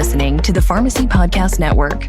listening to the Pharmacy Podcast Network.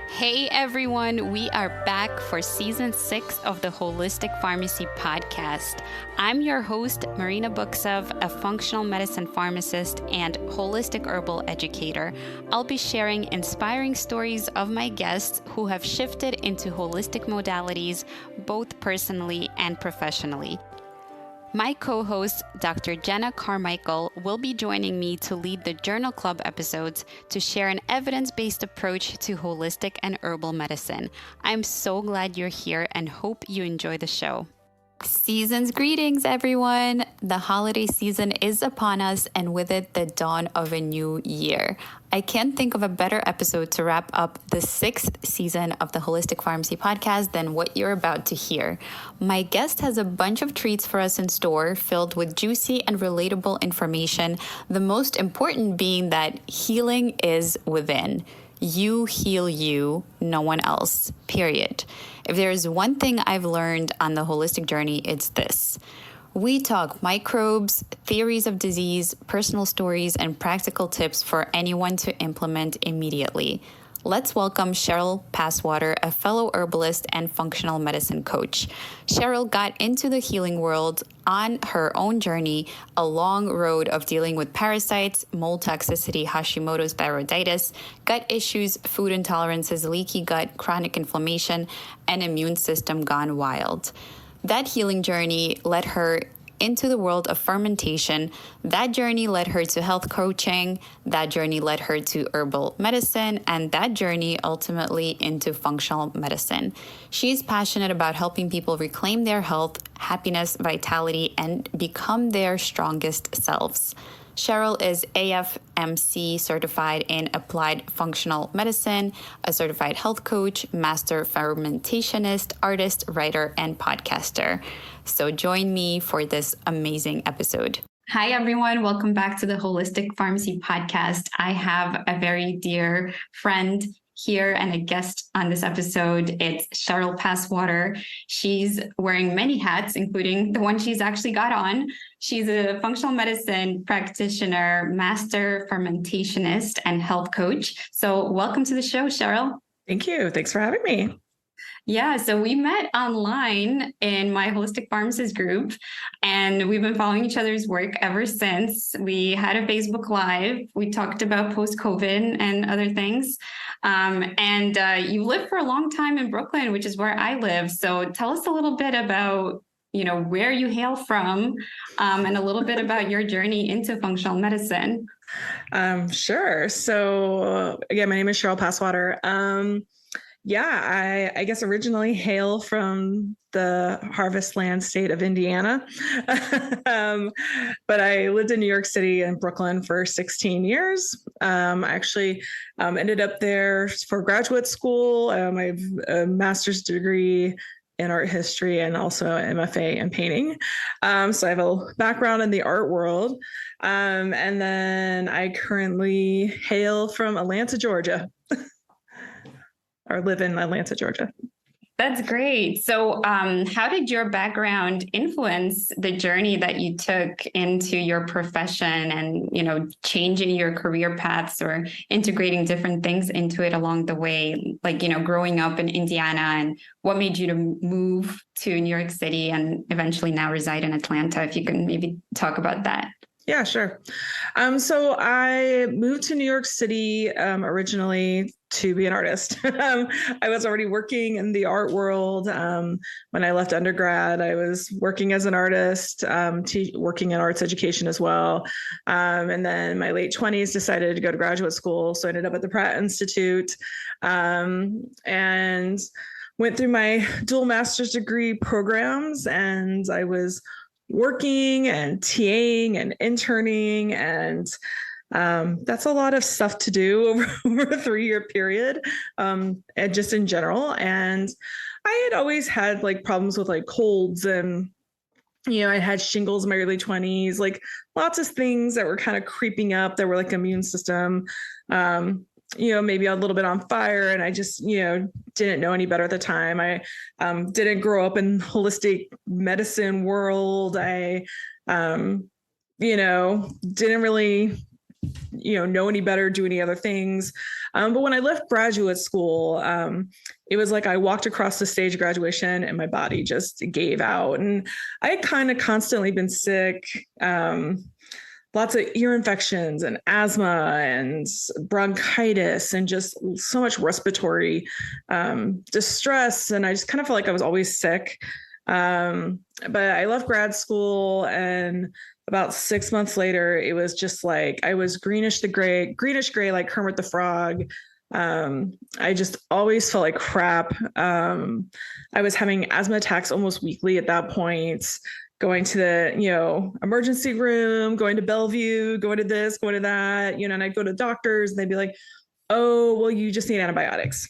Hey everyone, we are back for season 6 of the Holistic Pharmacy Podcast. I'm your host, Marina Buksov, a functional medicine pharmacist and holistic herbal educator. I'll be sharing inspiring stories of my guests who have shifted into holistic modalities, both personally and professionally. My co-host, Dr. Jenna Carmichael, will be joining me to lead the Journal Club episodes to share an evidence-based approach to holistic and herbal medicine. I'm so glad you're here and hope you enjoy the show. Season's greetings, everyone. The holiday season is upon us, and with it, the dawn of a new year. I can't think of a better episode to wrap up the 6th season of the Holistic Pharmacy Podcast than what you're about to hear. My guest has a bunch of treats for us in store, filled with juicy and relatable information, the most important being that healing is within. You heal you, no one else, period. If there is one thing I've learned on the holistic journey, it's this. We talk microbes, theories of disease, personal stories, and practical tips for anyone to implement immediately. Let's welcome Cheryl Paswater, a fellow herbalist and functional medicine coach. Cheryl got into the healing world on her own journey, a long road of dealing with parasites, mold toxicity, Hashimoto's thyroiditis, gut issues, food intolerances, leaky gut, chronic inflammation, and immune system gone wild. That healing journey led her into the world of fermentation. That journey led her to health coaching. That journey led her to herbal medicine. And that journey ultimately into functional medicine. She's passionate about helping people reclaim their health, happiness, vitality, and become their strongest selves. Cheryl is AFMC certified in applied functional medicine, a certified health coach, master fermentationist, artist, writer, and podcaster. So join me for this amazing episode. Hi, everyone. Welcome back to the Holistic Pharmacy Podcast. I have a very dear friend here and a guest on this episode. It's Cheryl Paswater. She's wearing many hats, including the one she's actually got on. She's a functional medicine practitioner, master fermentationist, and health coach. So welcome to the show, Cheryl. Thank you. Thanks for having me. Yeah, so we met online in my holistic pharmacist group, and we've been following each other's work ever since. We had a Facebook Live. We talked about post-COVID and other things. You lived for a long time in Brooklyn, which is where I live. So tell us a little bit about, where you hail from, and a little bit about your journey into functional medicine. Sure. So again, my name is Cheryl Paswater. I guess originally hail from the harvest land state of Indiana. But I lived in New York City and Brooklyn for 16 years. I actually ended up there for graduate school. I have a master's degree in art history and also an MFA in painting. So I have a background in the art world. And then I currently hail from Atlanta, Georgia. Or live in Atlanta, Georgia. That's great. So how did your background influence the journey that you took into your profession and, changing your career paths or integrating different things into it along the way, like, growing up in Indiana, and what made you to move to New York City and eventually now reside in Atlanta? If you can maybe talk about that. Yeah, sure. So I moved to New York City originally to be an artist. I was already working in the art world. When I left undergrad, I was working as an artist, working in arts education as well. And then in my late 20s, decided to go to graduate school. So I ended up at the Pratt Institute and went through my dual master's degree programs, and I was working and TAing and interning, and that's a lot of stuff to do over a 3-year period, and just in general. And I had always had problems with colds, and I had shingles in my early 20s, lots of things that were kind of creeping up that were immune system maybe a little bit on fire. And I just, didn't know any better at the time. I didn't grow up in holistic medicine world. I, didn't really, know any better, do any other things. But when I left graduate school, it was like I walked across the stage of graduation and my body just gave out. And I had kind of constantly been sick, lots of ear infections and asthma and bronchitis and just so much respiratory distress. And I just kind of felt like I was always sick. But I left grad school, and about 6 months later, it was just like I was greenish gray, like Kermit the Frog. I just always felt like crap. I was having asthma attacks almost weekly at that point, going to the, emergency room, going to Bellevue, going to this, going to that, and I'd go to doctors and they'd be like, oh, well, you just need antibiotics.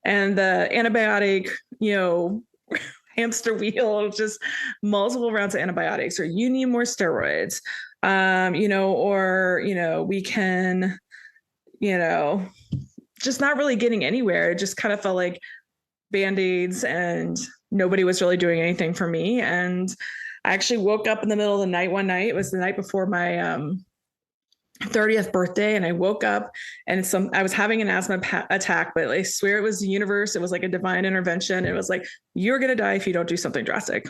And the antibiotic, hamster wheel of just multiple rounds of antibiotics, or you need more steroids, we can, just not really getting anywhere. It just kind of felt like Band-Aids, and nobody was really doing anything for me. And I actually woke up in the middle of the night one night. It was the night before my 30th birthday, and I woke up and I was having an asthma attack, but I swear it was the universe. It was like a divine intervention. It was like, you're going to die if you don't do something drastic.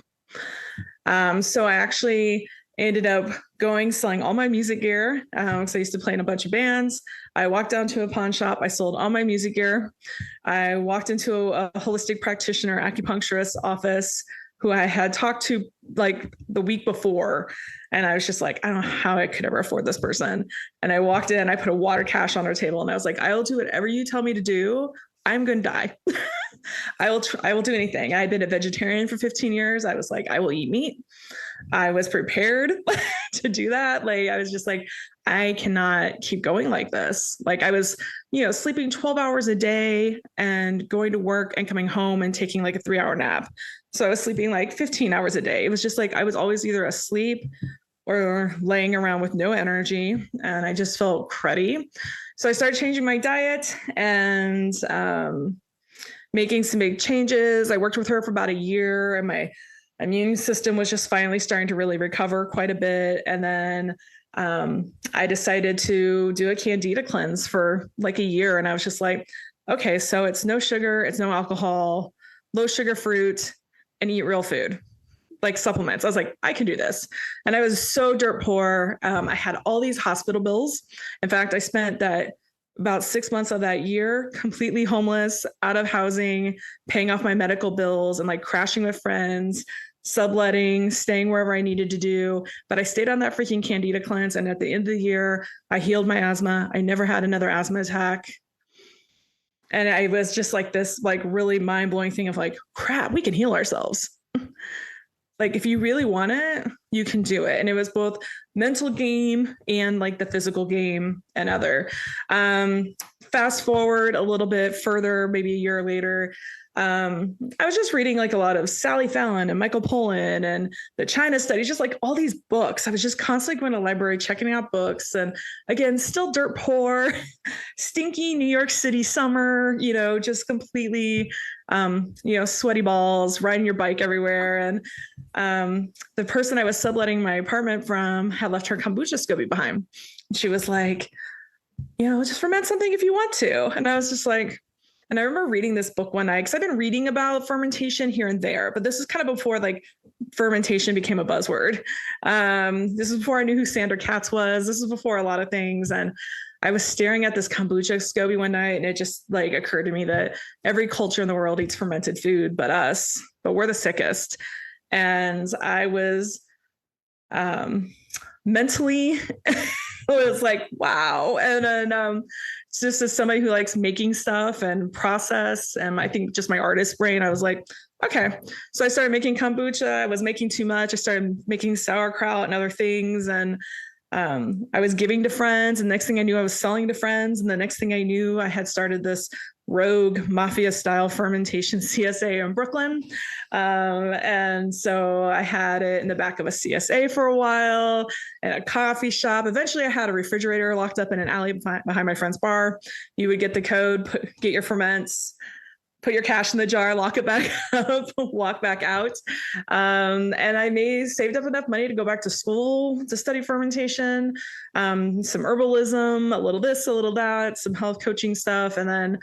So I actually ended up selling all my music gear. So I used to play in a bunch of bands. I walked down to a pawn shop. I sold all my music gear. I walked into a holistic practitioner, acupuncturist office who I had talked to like the week before. And I was just like, I don't know how I could ever afford this person. And I walked in, I put a water cache on her table, and I was like, I will do whatever you tell me to do. I'm going to die. I will do anything. I had been a vegetarian for 15 years. I was like, I will eat meat. I was prepared to do that. Like, I was just like, I cannot keep going like this. Like, I was, sleeping 12 hours a day and going to work and coming home and taking like a 3-hour nap. So I was sleeping like 15 hours a day. It was just like, I was always either asleep or laying around with no energy. And I just felt cruddy. So I started changing my diet and making some big changes. I worked with her for about a year, and my immune system was just finally starting to really recover quite a bit. And then I decided to do a candida cleanse for like a year. And I was just like, okay, so it's no sugar, it's no alcohol, low sugar fruit, and eat real food, like supplements. I was like, I can do this. And I was so dirt poor. I had all these hospital bills. In fact, I spent about 6 months of that year completely homeless, out of housing, paying off my medical bills, and like crashing with friends, subletting, staying wherever I needed to do. But I stayed on that freaking candida cleanse. And at the end of the year, I healed my asthma. I never had another asthma attack. And I was just like this, like really mind blowing thing of like, crap, we can heal ourselves. Like, if you really want it, you can do it. And it was both mental game and like the physical game and other. Fast forward a little bit further, maybe a year later, I was just reading like a lot of Sally Fallon and Michael Pollan and the China studies, just like all these books. I was just constantly going to the library, checking out books. And again, still dirt poor, stinky New York City summer, just completely, sweaty balls, riding your bike everywhere. And the person I was subletting my apartment from had left her kombucha SCOBY behind. She was like, just ferment something if you want to. And I was just like, and I remember reading this book one night, because I've been reading about fermentation here and there, but this is kind of before like fermentation became a buzzword. This is before I knew who Sandra Katz was. This is before a lot of things. And I was staring at this kombucha SCOBY one night, and it just like occurred to me that every culture in the world eats fermented food but us, but we're the sickest. And I was mentally it was like, wow. And then just as somebody who likes making stuff and process, and I think just my artist brain, I was like, okay. So I started making kombucha. I was making too much. I started making sauerkraut and other things. And I was giving to friends, and next thing I knew, I was selling to friends. And the next thing I knew, I had started this rogue mafia style fermentation CSA in Brooklyn. And so I had it in the back of a CSA for a while and a coffee shop. Eventually I had a refrigerator locked up in an alley behind my friend's bar. You would get the code, get your ferments, put your cash in the jar, lock it back up, walk back out. And I saved up enough money to go back to school to study fermentation, some herbalism, a little this, a little that, some health coaching stuff. And then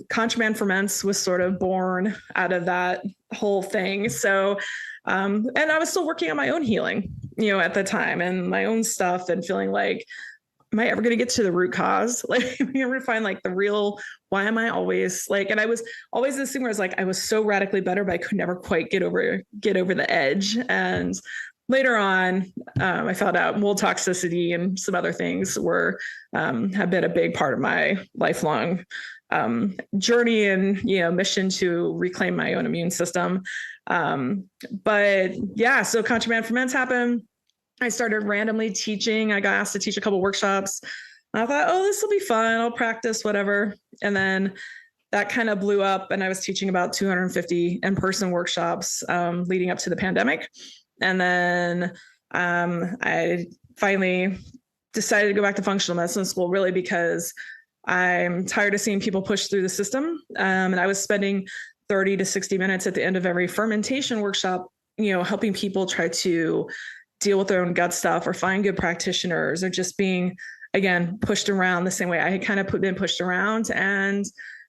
Contraband Ferments was sort of born out of that whole thing. So, and I was still working on my own healing, at the time, and my own stuff, and feeling like, am I ever going to get to the root cause? Like, am I ever find like the real, why am I always like, and I was always this thing where I was like, I was so radically better, but I could never quite get over the edge. And later on, I found out mold toxicity and some other things have been a big part of my lifelong journey and, mission to reclaim my own immune system. But yeah, so Contraband Ferments happened. I started randomly teaching. I got asked to teach a couple workshops. I thought, oh, this will be fun. I'll practice, whatever. And then that kind of blew up, and I was teaching about 250 in-person workshops leading up to the pandemic. And then I finally decided to go back to functional medicine school, really because I'm tired of seeing people push through the system. And I was spending 30 to 60 minutes at the end of every fermentation workshop, helping people try to deal with their own gut stuff or find good practitioners, or just being, again, pushed around the same way I had kind of been pushed around. And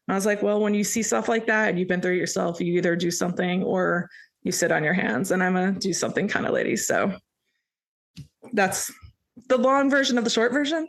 I was like, well, when you see stuff like that and you've been through it yourself, you either do something or you sit on your hands, and I'm going to do something kind of lady. So that's the long version of the short version.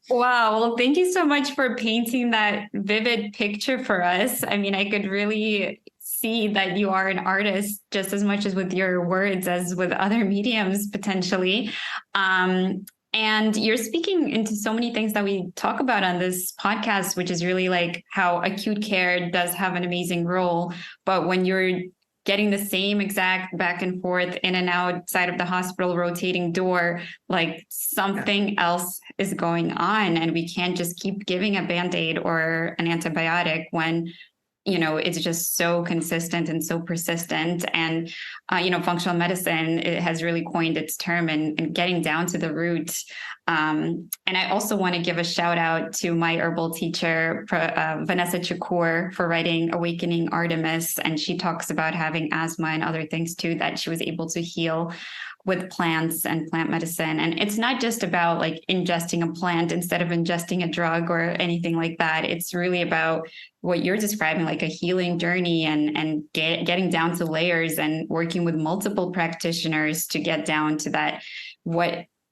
Wow. Well, thank you so much for painting that vivid picture for us. I mean, I could really see that you are an artist just as much as with your words as with other mediums potentially. And you're speaking into so many things that we talk about on this podcast, which is really like how acute care does have an amazing role. But when you're getting the same exact back and forth in and outside of the hospital rotating door, like something else is going on, and we can't just keep giving a Band-Aid or an antibiotic when it's just so consistent and so persistent. And, functional medicine, it has really coined its term and getting down to the root. And I also want to give a shout out to my herbal teacher, Vanessa Chakour, for writing Awakening Artemis. And she talks about having asthma and other things too, that she was able to heal with plants and plant medicine. And it's not just about like ingesting a plant instead of ingesting a drug or anything like that. It's really about what you're describing, like a healing journey and getting down to layers and working with multiple practitioners to get down to that.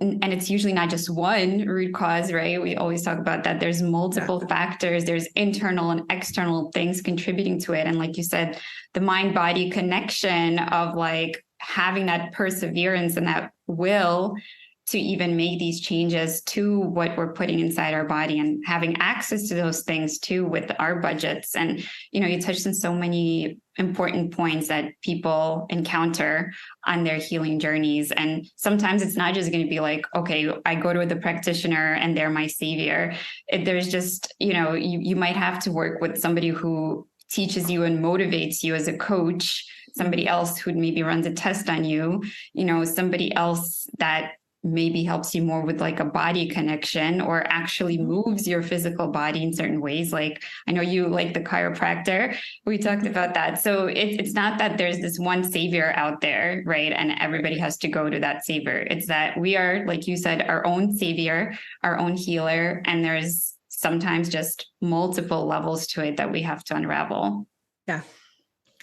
And it's usually not just one root cause, right? We always talk about that. There's multiple factors. There's internal and external things contributing to it. And like you said, the mind-body connection of like having that perseverance and that will to even make these changes to what we're putting inside our body, and having access to those things too with our budgets. And, you touched on so many important points that people encounter on their healing journeys. And sometimes it's not just going to be like, okay, I go to the practitioner and they're my savior. There's just, you might have to work with somebody who teaches you and motivates you as a coach, somebody else who maybe runs a test on you, somebody else that maybe helps you more with like a body connection, or actually moves your physical body in certain ways. Like I know you like the chiropractor. We talked about that. So it's not that there's this one savior out there, right? And everybody has to go to that savior. It's that we are, like you said, our own savior, our own healer. And there's sometimes just multiple levels to it that we have to unravel. Yeah.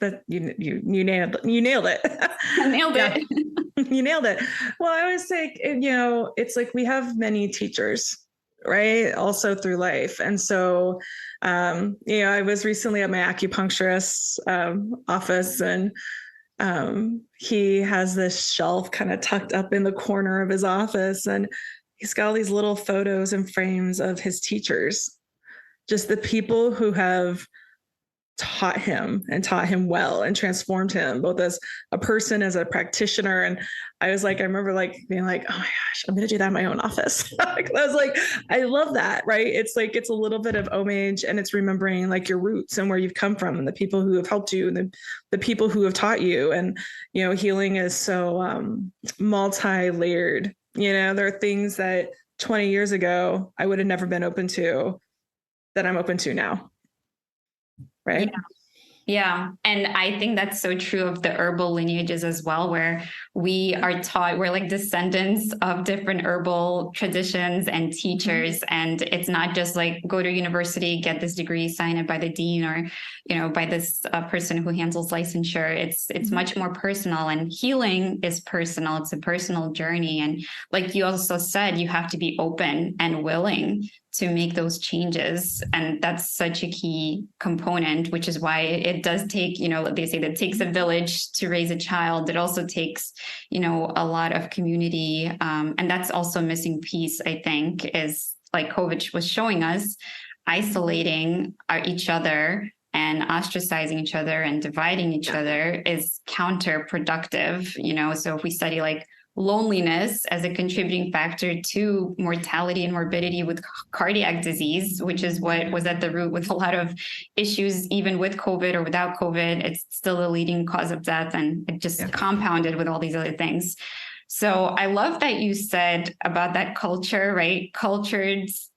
But you nailed it. You nailed it. I nailed it. You nailed it. Well, I always say, it's like we have many teachers, right? Also through life. And so, I was recently at my acupuncturist's office, and he has this shelf kind of tucked up in the corner of his office, and he's got all these little photos and frames of his teachers, just the people who have taught him well and transformed him both as a person, as a practitioner. And I remember being like, oh my gosh, I'm going to do that in my own office. I was like, I love that. Right. It's a little bit of homage, and it's remembering your roots and where you've come from and the people who have helped you and the people who have taught you. And, healing is so multi-layered. There are things that 20 years ago, I would have never been open to that I'm open to now. Right. Yeah. And I think that's so true of the herbal lineages as well, where we are taught, we're like descendants of different herbal traditions and teachers. And it's not just like go to university, get this degree, sign it by the dean or, by this person who handles licensure. It's much more personal, and healing is personal. It's a personal journey. And like you also said, you have to be open and willing to make those changes. And that's such a key component, which is why it does take, they say that it takes a village to raise a child. It also takes, a lot of community. And that's also a missing piece, I think, is like COVID was showing us, isolating each other and ostracizing each other and dividing each other is counterproductive, So if we study loneliness as a contributing factor to mortality and morbidity with cardiac disease, which is what was at the root with a lot of issues, even with COVID or without COVID, it's still the leading cause of death, and it just compounded with all these other things. So I love that you said about that culture, right? Cultures,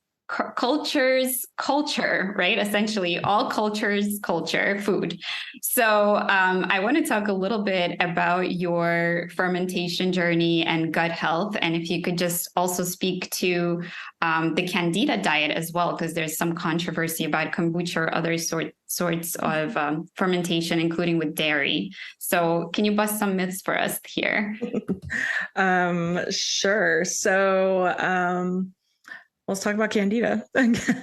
culture, right? Essentially all cultures, culture, food. So I want to talk a little bit about your fermentation journey and gut health. And if you could just also speak to the Candida diet as well, because there's some controversy about kombucha or other sorts of fermentation, including with dairy. So can you bust some myths for us here? Sure. So, let's talk about Candida,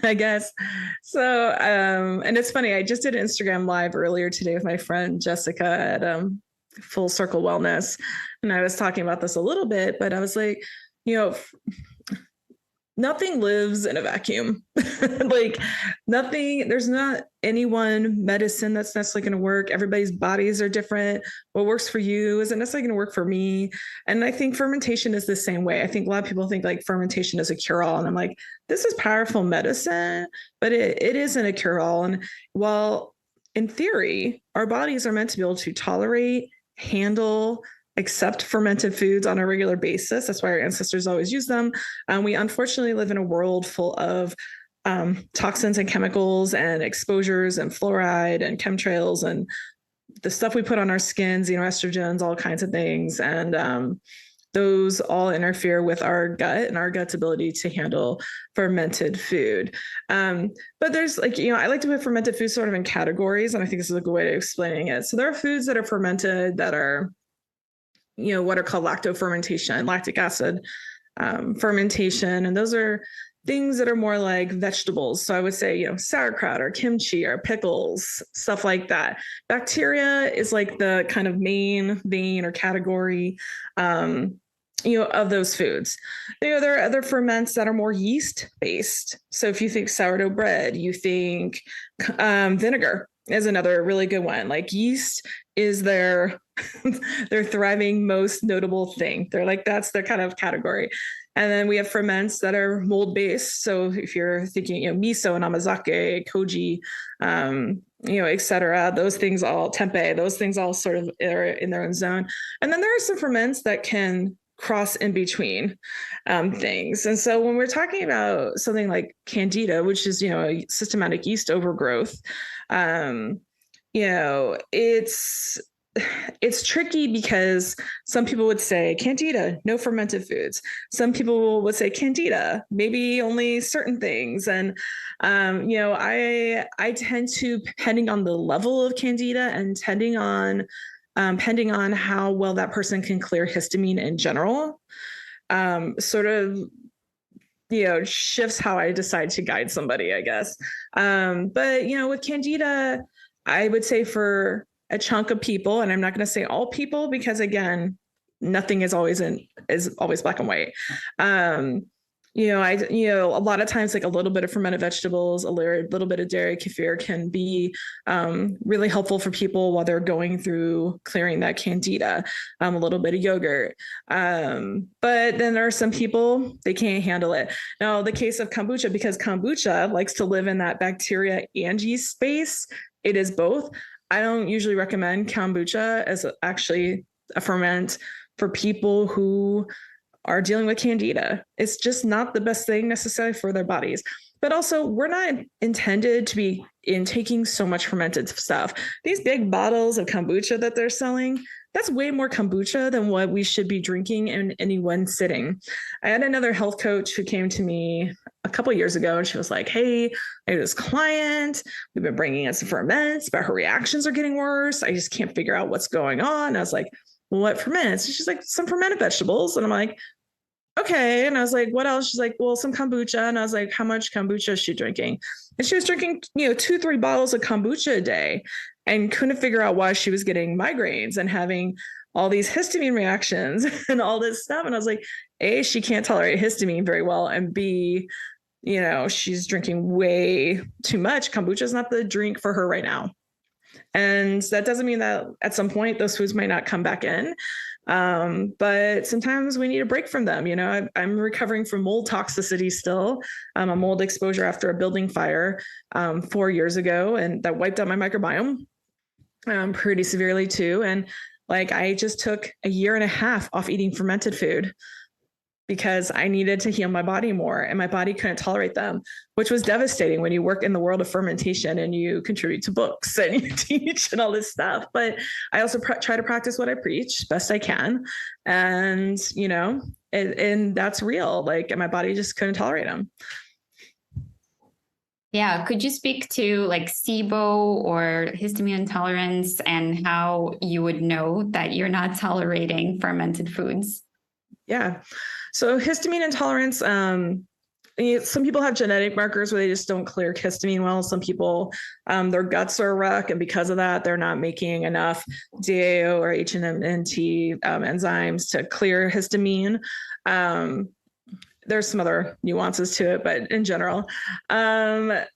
I guess. So, and it's funny, I just did an Instagram live earlier today with my friend Jessica at Full Circle Wellness. And I was talking about this a little bit, but I was like, nothing lives in a vacuum. There's not any one medicine that's necessarily going to work. Everybody's bodies are different. What works for you isn't necessarily going to work for me. And I think fermentation is the same way. I think a lot of people think fermentation is a cure-all. And I'm like, this is powerful medicine, but it isn't a cure-all. And while in theory, our bodies are meant to be able to tolerate, handle, accept fermented foods on a regular basis. That's why our ancestors always used them. We unfortunately live in a world full of toxins and chemicals and exposures and fluoride and chemtrails and the stuff we put on our skins, estrogens, all kinds of things. And those all interfere with our gut and our gut's ability to handle fermented food. But there's I like to put fermented food sort of in categories. And I think this is a good way of explaining it. So there are foods that are fermented that are what are called lactofermentation, lactic acid fermentation. And those are things that are more like vegetables. So I would say, sauerkraut or kimchi or pickles, stuff like that. Bacteria is like the kind of main vein or category, of those foods. There are other ferments that are more yeast based. So if you think sourdough bread, you think vinegar is another really good one. Yeast is their thriving most notable thing. That's their kind of category. And then we have ferments that are mold based. So if you're thinking, miso and amazake, koji, et cetera, those things all, tempeh, those things all sort of are in their own zone. And then there are some ferments that can cross in between things. And so when we're talking about something like Candida, which is, a systematic yeast overgrowth, it's tricky because some people would say Candida, no fermented foods. Some people would say Candida, maybe only certain things. And, I tend to, depending on the level of Candida and depending on how well that person can clear histamine in general, sort of, shifts how I decide to guide somebody, I guess. But, with Candida, I would say for a chunk of people, and I'm not going to say all people, because again, nothing is always black and white. A lot of times, like a little bit of fermented vegetables, a little bit of dairy, kefir can be really helpful for people while they're going through clearing that candida. A little bit of yogurt. But then there are some people, they can't handle it. Now, the case of kombucha, because kombucha likes to live in that bacteria Angie space, it is both. I don't usually recommend kombucha as actually a ferment for people who are dealing with candida. It's just not the best thing necessarily for their bodies. But also, we're not intended to be intaking so much fermented stuff. These big bottles of kombucha that they're selling, that's way more kombucha than what we should be drinking in any one sitting. I had another health coach who came to me a couple of years ago, and she was like, hey, I have this client. We've been bringing in some ferments, but her reactions are getting worse. I just can't figure out what's going on. I was like, well, what ferments? And she's like, some fermented vegetables. And I'm like, okay. And I was like, what else? She's like, well, some kombucha. And I was like, how much kombucha is she drinking? And she was drinking, 2-3 bottles of kombucha a day and couldn't figure out why she was getting migraines and having all these histamine reactions and all this stuff. And I was like, A, she can't tolerate histamine very well. And B, she's drinking way too much. Kombucha is not the drink for her right now. And that doesn't mean that at some point those foods might not come back in. But sometimes we need a break from them. I'm recovering from mold toxicity still, a mold exposure after a building fire 4 years ago, and that wiped out my microbiome pretty severely too. And I just took a year and a half off eating fermented food because I needed to heal my body more, and my body couldn't tolerate them, which was devastating when you work in the world of fermentation and you contribute to books and you teach and all this stuff. But I also try to practice what I preach best I can. And, and that's real. My body just couldn't tolerate them. Yeah. Could you speak to SIBO or histamine intolerance and how you would know that you're not tolerating fermented foods? Yeah. So histamine intolerance, some people have genetic markers where they just don't clear histamine well. Some people, their guts are a wreck, and because of that, they're not making enough DAO or HNMNT enzymes to clear histamine. There's some other nuances to it, but in general. Crap,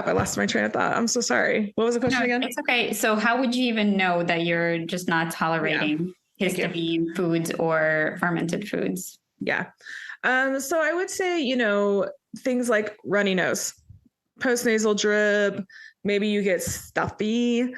I lost my train of thought. I'm so sorry. What was the question again? It's okay. So how would you even know that you're just not tolerating histamine foods or fermented foods? Yeah. So I would say, things like runny nose, postnasal drip, maybe you get stuffy,